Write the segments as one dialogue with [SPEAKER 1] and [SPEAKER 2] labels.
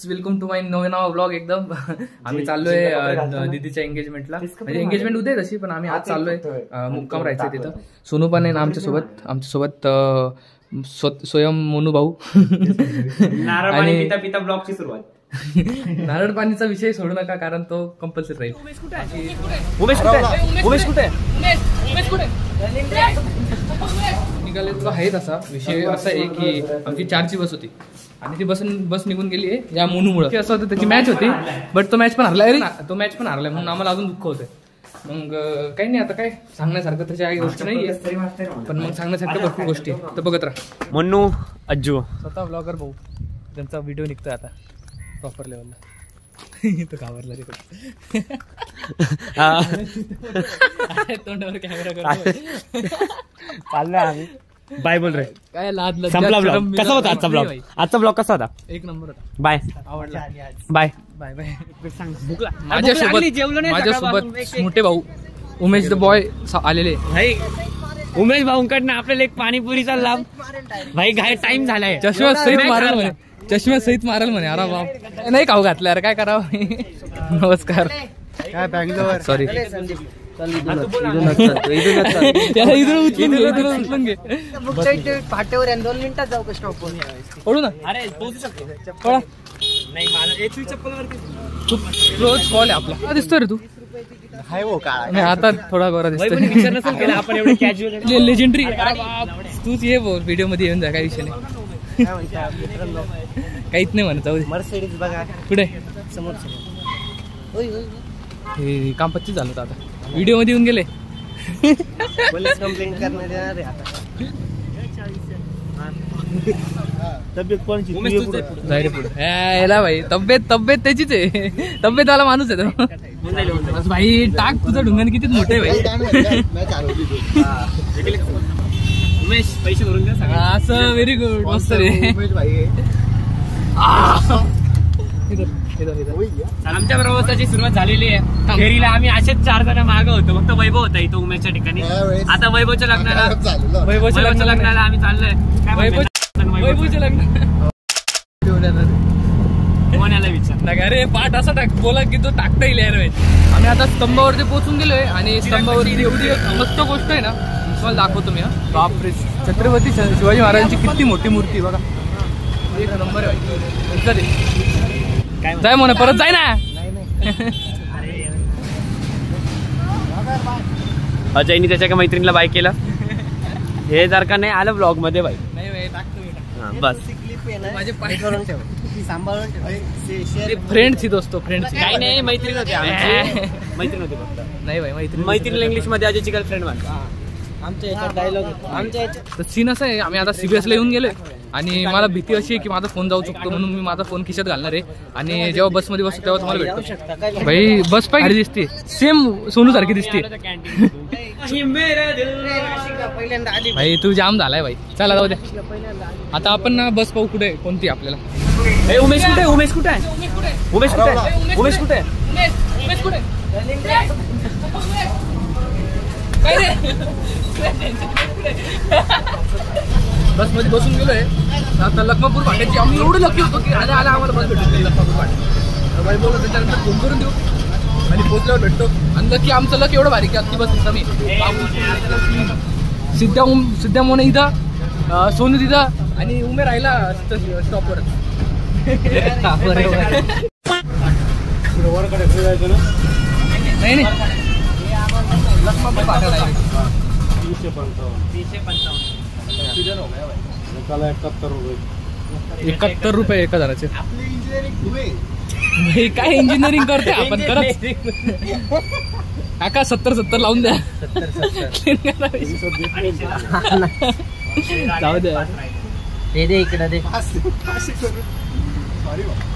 [SPEAKER 1] Welcome to माय नवा vlog. एकदम आम्ही चाललोय दीदीच्या एंगेजमेंटला. म्हणजे एंगेजमेंट उद्या तशी, पण आम्ही आज चाललोय मुक्काम राहायचं तिथं. सोनू पण आहे ना आमच्यासोबत स्वयं मोनू भाऊ. आणि
[SPEAKER 2] पिता ब्लॉगची सुरुवात.
[SPEAKER 1] नारळ पाणीचा विषय सोडू नका, कारण तो कंपल्सरी राहील. निघाले तुला आहे तसा विषय असा आहे की आमची 4ची बस होती आणि ती बस निघून गेली आहे या मोनूमुळे. असं होतं त्याची मॅच होती, बट तो मॅच पण हरलाय म्हणून आम्हाला अजून दुःख होतंय. मग काही नाही, आता काय सांगण्यासारखं त्याची काही गोष्ट नाहीये, पण मग सांगण्यासारखं भरपूर गोष्टी तर बघत राहा.
[SPEAKER 2] मन्नू अज्जू
[SPEAKER 1] स्वतः ब्लॉगर भाऊ, त्यांचा व्हिडिओ निघतोय आता प्रॉपर लेवलला. तो घाबरला तिकडे तोंडावर कॅमेरा करतो.
[SPEAKER 2] चाललोय आम्ही. बाय बोल रे.
[SPEAKER 1] काय लाद
[SPEAKER 2] संपला ब्लॉग. कसा होता आजचा ब्लॉग? आजचा ब्लॉग कसा होता?
[SPEAKER 1] एक नंबर होता.
[SPEAKER 2] बाय.
[SPEAKER 1] आवडला.
[SPEAKER 2] Bye
[SPEAKER 1] bye bye.
[SPEAKER 2] माझ्यासोबत
[SPEAKER 1] मोठे भाऊ उमेश द बॉय आलेले.
[SPEAKER 2] भाई उमेश भाऊंकडनं आपल्याला एक पाणीपुरीचा लाभ. भाई घाय टाइम झालाय.
[SPEAKER 1] चष्मा सहित माराल म्हणे. अरे बाप, नाही खाऊ घातलं यार, काय करावं. नमस्कार.
[SPEAKER 3] काय बँगलोर.
[SPEAKER 1] सॉरी.
[SPEAKER 3] फाट्यावर 2 मिनिटात जाऊ का स्टॉपवर?
[SPEAKER 1] पडू ना.
[SPEAKER 2] अरे पोहोचू शकतो. नाही मला
[SPEAKER 1] रोज कॉल आहे आपला. दिसतोय रे तू?
[SPEAKER 3] हाय वो काळा.
[SPEAKER 1] नाही आता थोडा गोरा दिसतोय.
[SPEAKER 2] आपण एवढे कॅज्युअल
[SPEAKER 1] लेजेंडरी. तूच ये व्हिडिओ मध्ये येऊन जा, काही विषय नाही. काहीच नाही म्हणत. जाऊ दे.
[SPEAKER 3] मर्सिडीज बघा
[SPEAKER 1] कुठे
[SPEAKER 3] समोर.
[SPEAKER 1] हे काम 25 झालं होतं. आता व्हिडिओ मध्ये येऊन गेले.
[SPEAKER 3] पोलीस कंप्लेंट करण्यात येणार आहे आता. तब्येत कोणची?
[SPEAKER 1] जाय रे पुढे. याला भाई तब्येत त्याचीच आहे. तब्येतवाला माणूस आहे तो. बस भाई टाक तुझं ढुंगण किती मोठे भाई.
[SPEAKER 2] उमेश पैसे भरून द्या.
[SPEAKER 1] असं व्हेरी गुड. मस्त रे.
[SPEAKER 2] आमच्या प्रवासाची सुरुवात झालेली आहे. फेरीला आम्ही असेच 4 जण मागं होतो. फक्त वैभव होता इथं उमेशच्या ठिकाणी. आता वैभवच्या लग्नाला आम्ही चाललोय.
[SPEAKER 1] वैभवच्या लग्न
[SPEAKER 2] कोणाला विचार.
[SPEAKER 1] अरे पाठ असा टाक बोला की तो टाकता येईल यार. आम्ही आता स्तंभावरती पोहोचून गेलोय आणि स्तंभावरती एवढी मस्त गोष्ट आहे ना, तुम्हाला दाखवतो मी. बापरे, छत्रपती शिवाजी महाराजांची किती मोठी मूर्ती बघा. एक नंबर आहे. जाय म्हणा, परत जाय ना.
[SPEAKER 2] अजयनी त्याच्या मैत्रिणीला बाय केलं. हे जर का नाही आलं ब्लॉग मध्ये बाई.
[SPEAKER 1] नाही टाकतो
[SPEAKER 2] बस.
[SPEAKER 1] माझे पाय
[SPEAKER 3] सांभाळून
[SPEAKER 1] फ्रेंड्स ही दोस्तो फ्रेंड्स.
[SPEAKER 2] काही नाही, मैत्रीण होते आमची. मैत्रीण होते फक्त.
[SPEAKER 1] नाही भाई
[SPEAKER 2] मैत्रीण इंग्लिश मध्ये अजयची गर्लफ्रेंड म्हणतो.
[SPEAKER 3] आमच्या याच्यात डायलॉग. आमच्या याच्यात
[SPEAKER 1] सीन असं आहे, आम्ही आता CBSला येऊन गेलोय आणि मला भीती अशी आहे की माझा फोन जाऊ शकतो, म्हणून मी माझा फोन खिशात घालणार आहे. आणि जेव्हा बसमध्ये बसतो तेव्हा तुम्हाला भेटतो. भाई बस पाहिजे दिसते, सेम सोनू सारखी दिसते.
[SPEAKER 3] पहिल्यांदा आली
[SPEAKER 1] भाई तू जाम झालाय भाई. चला जाऊ द्या. आता आपण ना बस पाहू कुठे कोणती आपल्याला.
[SPEAKER 2] उमेश कुठे? उमेश कुठे? उमेश कुठे? उमेश कुठे?
[SPEAKER 1] बस मध्ये बसून गेलोय आता लखमापूर फाट्याची. आम्ही एवढं लकी होतो की आल्या आम्हाला बस भेटतो लखमापूर फाट्या. भाई बोलतो त्याच्यानंतर फोन करून देऊ आणि पोचल्यावर भेटतो. आणि लकी आमचं लक एवढं भारी की अगदी बस कमी. सिद्ध्या मोने इथं, सोनू तिथं आणि उमे राहिला स्टॉपवर. नाही लखमापूर फाट्याला 71 रुपये 1 हजाराचे. काय इंजिनिअरिंग करते आपण खरंच. काका 70 लावून द्या. जाऊ द्या.
[SPEAKER 3] दे इकडे दे.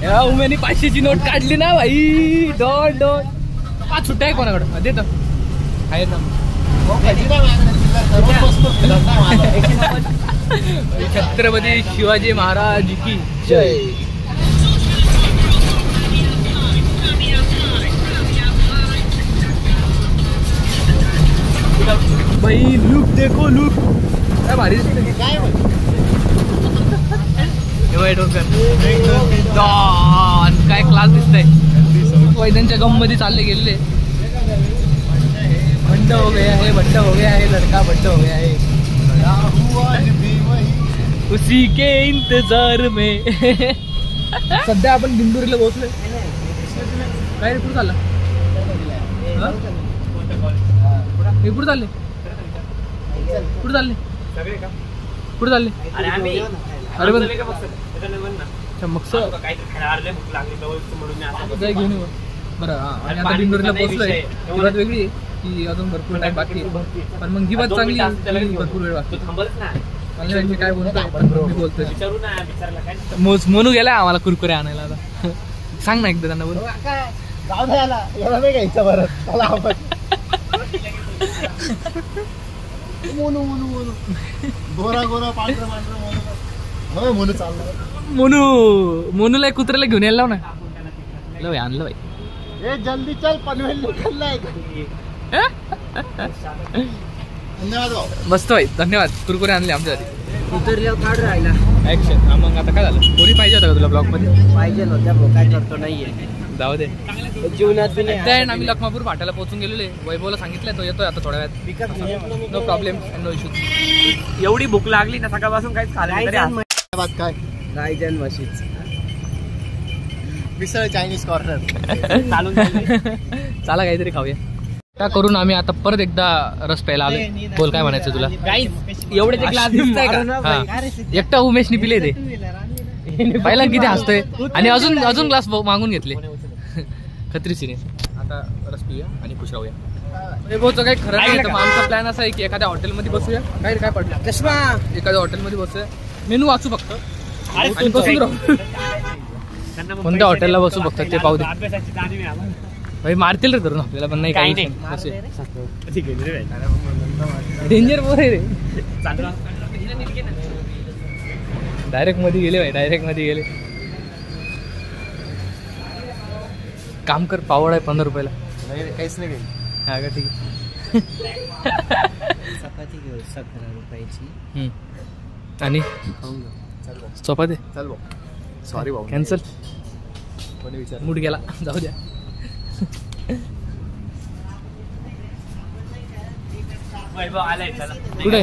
[SPEAKER 1] या उमेनी 500ची नोट काढली ना भाई. दोन 5 सुट्ट्या आहे कोणाकडं देत आहे ना. छत्रपती शिवाजी महाराज की जय. भाई लुक देखो, लुक काय भारी दिसते. डोकर मस्त आहे. वैद्यांच्या गम मध्ये चालले गेलेले. बड्ड हो गया है, बड्ड हो गया है, लड़का बड्ड हो गया है, उसी के इंतजार में. सध्या आपण दिंडोरीला पोहोचलोय. काय रे कुठं चालला? हे कुठं चालले? कुठं चालले? कुठं चालले? अरे बघ मग जाय घेऊन येऊ. बरं आणि आता दिंडोरीला पोहोचलोय. ही बात वेगळी आहे की अजून भरपूर टाइम बाकी आहे, पण मग ही बात चांगली भरपूर वेळ बाकी. मला मी काय बोलतोय मी बोलतोय म्हणू गेलाय आम्हाला कुरकुरे आणायला. आता सांग ना एकदा त्यांना बोल.
[SPEAKER 3] घ्यायचं बरं गोरा गोरा पांढरा पांढरा मोनू चालला.
[SPEAKER 1] मोनूला कुत्र्याला घेऊन यायला लाव ना. भाई आणलं भाई.
[SPEAKER 3] ए जल्दी चल पनवेल निघालाय. धन्यवाद
[SPEAKER 1] मस्त भाई, धन्यवाद. कुरकुरे आणले आमच्यासाठी.
[SPEAKER 3] उतरल्यावर काढ राहिला
[SPEAKER 1] ऍक्शन. मग आता काय झालं? पोरी पाहिजे होता का तुला ब्लॉग मध्ये?
[SPEAKER 3] पाहिजे नव्हत्या काय करतो नाहीये
[SPEAKER 1] जाऊ दे.
[SPEAKER 3] जीवनात
[SPEAKER 1] आम्ही लखमापूर फाट्याला पोहोचून गेलेले. वैभवला सांगितलंय तो येतोय आता थोड्या वेळात. No problem no issue.
[SPEAKER 2] एवढी भूक लागली ना सकाळपासून काहीच खाल्लं
[SPEAKER 3] काय रायजन मशीच मिसळ चायनीज कॉर्नर
[SPEAKER 2] चालून
[SPEAKER 1] चला काहीतरी खाऊया. त्या करून आम्ही आता परत एकदा रस प्यायला आलो. बोल काय म्हणायचं तुला?
[SPEAKER 2] एवढे ग्लास दिसतंय का?
[SPEAKER 1] एकटा उमेशनी पिले ते पाहिला किती हसतोय. आणि अजून ग्लास मागून घेतले. खत्रीसीने. आता रस पिऊया आणि खुश राहूया. वैभवचं काही खरं नाही. आमचा प्लॅन असा आहे की एखाद्या हॉटेलमध्ये बसूया. काय पडलं एखाद्या हॉटेलमध्ये बसूया. मेनू वाचू फक्त आणि बसून राहू. कोणत्या हॉटेलला बसू फक्त ते पाहू दे. भाई मारतील रे धरून आपल्याला, पण नाही काही नाही. डेंजर बोर आहे रे. डायरेक्ट मध्ये गेले भाई, डायरेक्ट मध्ये गेले. काम कर, पावड आहे 15 रुपयाला.
[SPEAKER 3] काहीच नाही
[SPEAKER 1] हा का? ठीक आहे.
[SPEAKER 3] चपाती घेऊ 17 रुपयाची
[SPEAKER 1] आणि चपाती.
[SPEAKER 3] चल भाऊ. सॉरी भाऊ,
[SPEAKER 1] कॅन्सल. मूड गेला, जाऊ द्या.
[SPEAKER 2] वैभव आलाय.
[SPEAKER 1] कुठे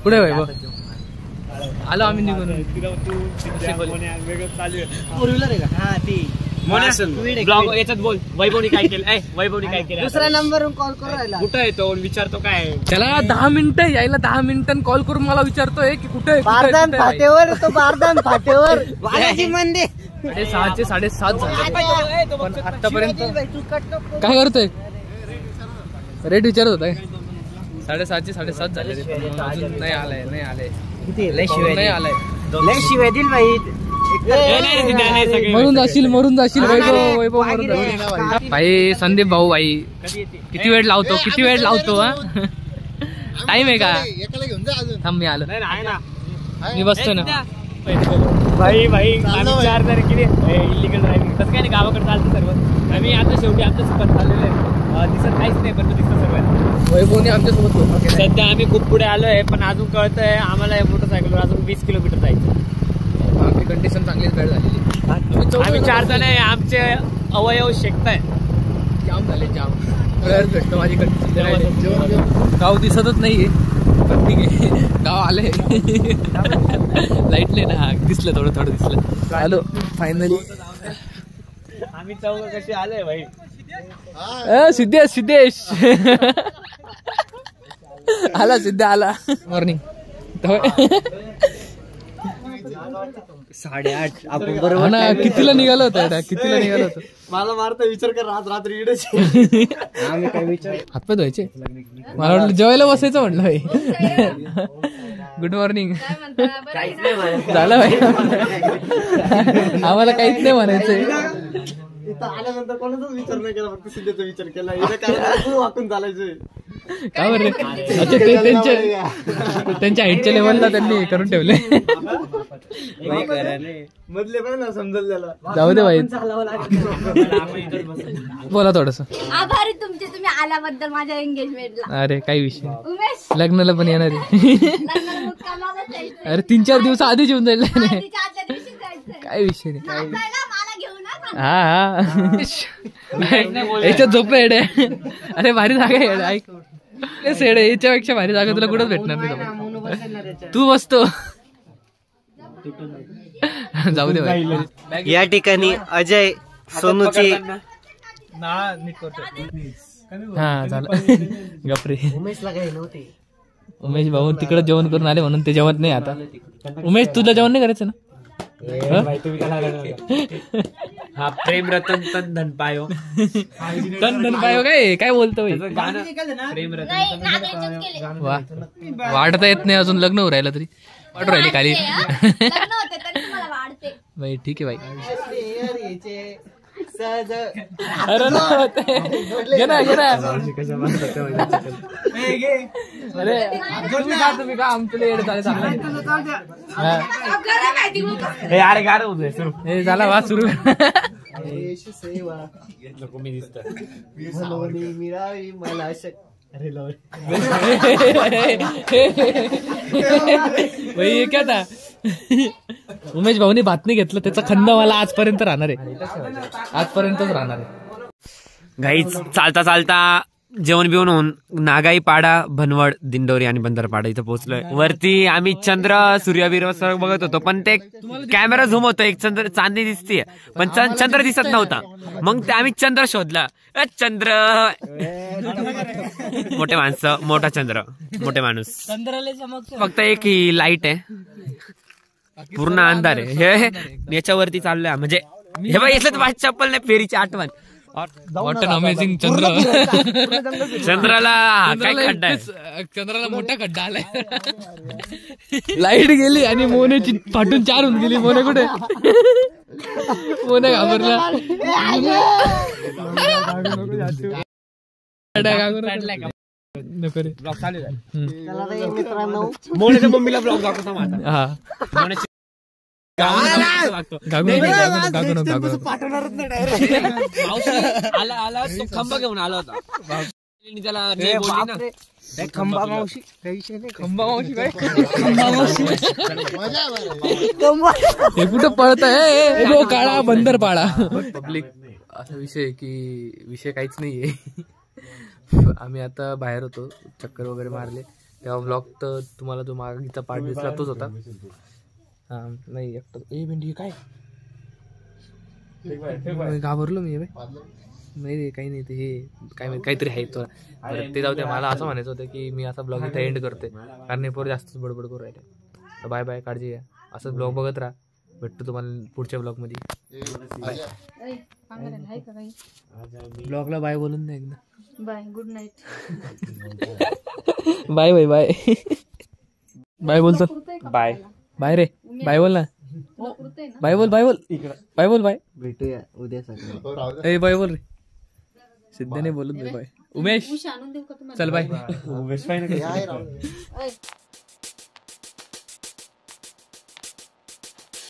[SPEAKER 1] कुठे वैभव? आलो आम्ही निघून.
[SPEAKER 3] हा ती
[SPEAKER 2] ब्लॉग याच्यात बोल. वैभवनी काय केलं? वैभवनी काय केलं?
[SPEAKER 3] दुसऱ्या नंबरवरून कॉल करू राहिला.
[SPEAKER 2] कुठं येतो विचारतो काय?
[SPEAKER 1] त्याला 10 मिनिटं यायला 10 मिनिटांनी कॉल करून मला विचारतोय की कुठे
[SPEAKER 3] बारदान फाटेवर तो बारदान फाटेवर बालाजी मंदिर.
[SPEAKER 1] 6:30 7:30 झाले पण आतापर्यंत काय करतोय? रेट विचारत होता. 6:30 7:30 झाले अजून नाही आलाय.
[SPEAKER 3] किती लय शिवाय
[SPEAKER 1] नाही आलाय.
[SPEAKER 3] लय शिवाय दिल भाई.
[SPEAKER 1] मरून जाशील वैभव मरून जाशील. भाई संदीप भाऊ भाई किती वेळ लावतो हा? टाइम आहे का? थांब मी आलो. मी बसतो ना
[SPEAKER 2] भाई आम्ही 4 तारखेला इलिगल ड्रायव्हिंग तसं काय नाही. गावाकडे चालतं सर्व. आम्ही आता शेवटी आमचं सुपात चाललेलं आहे. दिसत काहीच नाही पण दिसतं सर्व.
[SPEAKER 1] वैभवने आमच्यासोबत
[SPEAKER 2] सध्या आम्ही खूप पुढे आलोय पण अजून कळतंय आम्हाला मोटरसायकलवर अजून 20 किलोमीटर जायचं.
[SPEAKER 1] आपली कंडिशन चांगलीच वेळ झालेली.
[SPEAKER 2] आम्ही 4 जण आहे. आमचे अवयव शेकताय.
[SPEAKER 1] जाम झाले जाम. भेटतो माझी कंडिशन. गाव दिसतच नाहीये पण ठीक आहे. गाव आले. लाईटले ना दिसलं थोडं दिसलं. आलो फायनली.
[SPEAKER 2] आम्ही चौघ कसे आले भाई.
[SPEAKER 1] सिद्धेश आला. सिद्ध आला. मॉर्निंग
[SPEAKER 3] 8:30 आपण बरोबर
[SPEAKER 1] ना. कितीला निघालो होतो?
[SPEAKER 3] मला मारता विचार कर. रात्री इडच आम्ही काय विचार
[SPEAKER 1] हातपाय धुवायचे. मला वाटलं जेवायला बसायचं म्हटलं भाई. Good morning. झालं भाई. आम्हाला काहीच नाही म्हणायचंय.
[SPEAKER 3] आल्यानंतर कोणाचाच विचार नाही केला, फक्त सिद्धेचा विचार केला. वाकून चालायचंय
[SPEAKER 1] का बरं? अच्छा ते त्यांच्या हाईटच्या लेवलला त्यांनी करून ठेवले.
[SPEAKER 3] मधले पण ना समजल त्याला.
[SPEAKER 1] जाऊ दे भाई. बोला थोडस.
[SPEAKER 4] आभारी तुमचे, तुम्ही आल्याबद्दल माझ्या एंगेजमेंटला.
[SPEAKER 1] अरे काही विषय.
[SPEAKER 4] उमेश
[SPEAKER 1] लग्नाला पण येणार आहे. अरे 3-4 दिवस आधीच येऊन जाईल. काय विषय नाही.
[SPEAKER 4] मला घेऊन
[SPEAKER 1] हा याच्यात झोप येडे. अरे भारी जागा आहे येडे, ऐक सेडे याच्यापेक्षा भारी जागा तुला कुठंच भेटणार नाही. तू बसतो जाऊ दे भाई.
[SPEAKER 3] या ठिकाणी अजय सोनूची
[SPEAKER 1] हा झालं गपरे.
[SPEAKER 3] उमेशला काही नव्हते.
[SPEAKER 1] उमेश भाऊ तिकडे जेवण करून आले म्हणून ते जेवण नाही आता. उमेश तुला जेवण नाही करायचं ना.
[SPEAKER 2] हा प्रेम रतन तन धन पायो.
[SPEAKER 1] तन धन पायो काय बोलतो
[SPEAKER 2] गाणं प्रेम रतन
[SPEAKER 4] नाही, नागायचंच केले.
[SPEAKER 1] वा वाढता येत नाही अजून, लग्न होऊ राहिलं तरी वाटू राहिले खाली.
[SPEAKER 4] लग्न होते तरी तुम्हाला वाढते.
[SPEAKER 1] बाई ठीक आहे बाई.
[SPEAKER 3] सहज
[SPEAKER 1] अरे ना घे ना अरे तुम्ही का आमच्या येडे
[SPEAKER 2] अरे गाणं होतंय सुरू.
[SPEAKER 1] हे झाला वा सुरू.
[SPEAKER 3] देश सेवा
[SPEAKER 2] नको मी दिसतं.
[SPEAKER 3] म्हणून मिळावी मला अरे लॉर्ड.
[SPEAKER 1] भाई हे काय आता उमेश भाऊनी भात नाही घेतलं त्याचा खंड मला आजपर्यंत राहणार आहे, आजपर्यंतच राहणार आहे.
[SPEAKER 2] गाईच चालता चालता जेवण बिवून होऊन नागाई पाडा, भनवड, दिंडोरी आणि बंदरपाडा इथं पोहोचलोय. वरती आम्ही चंद्र सूर्यवीर सर्व बघत होतो, पण ते कॅमेरा झूम होतो, एक चंद्र चांदणी दिसतीये पण चंद्र दिसत नव्हता. मग ते आम्ही चंद्र शोधला. चंद्र मोठे माणसं, मोठा चंद्र, मोठे माणूस. फक्त एक ही लाईट आहे, पूर्ण अंधार आहे. हे याच्यावरती चाललोय म्हणजे हे बघ याच्यात माझी चप्पल नाही, फेरीची आठवण.
[SPEAKER 1] वॉट अन अमेझिंग चंद्र.
[SPEAKER 2] चंद्राला काय खड्डा आहे,
[SPEAKER 1] चंद्राला मोठा खड्डा आलाय. लाईट गेली आणि मोनेची फाटून 4 होऊन गेली. मोने कुठे? मोने घाबरला. नको रे.
[SPEAKER 3] मित्रांनो
[SPEAKER 2] मोनेच्या मम्मीला ब्लॉग दाखवतो माझा.
[SPEAKER 1] हा
[SPEAKER 2] आला आला तो खंबा घेऊन आला होता. त्याला नाही बोलली ना.
[SPEAKER 3] खंबा मावशी काही विषय नाही.
[SPEAKER 1] खंबा मावशी काय? हे कुठं पळत आहे? काळा बंदर पाळा. पब्लिक असा विषय आहे की विषय काहीच नाहीये. आम्ही आता बाहेर होतो, चक्कर वगैरे मारले, तेव्हा ब्लॉग तर तुम्हाला जो मागीचा पार्ट दिसला तोच होता. हा नाही एकटा ए भेंडी काय घाबरलो मी. नाही रे काही नाही, ते हे काय काहीतरी आहे तो. ते जाऊ दे. मला असं म्हणायचं होतं की मी असा ब्लॉग इथे एंड करते, कारण हे पोर जास्तच बडबड करू राहिले. तर बाय बाय, काळजी घ्या, असंच ब्लॉग बघत राहा. भेटतो तुम्हाला पुढच्या ब्लॉग मध्ये. ब्लॉगला बाय बोलून द्या एकदा.
[SPEAKER 4] Bye, good night.
[SPEAKER 1] Bye bye bye bye बोलतो.
[SPEAKER 2] बाय
[SPEAKER 1] बाय रे, बाय बोल ना. बाय बोल, बाय बोल, बाय बोल, बाय.
[SPEAKER 3] भेटूया उद्या सकाळी.
[SPEAKER 1] ए बाय बोल रे. सिद्धाने बोलत बाय. उमेश चल बाय.
[SPEAKER 2] उमेश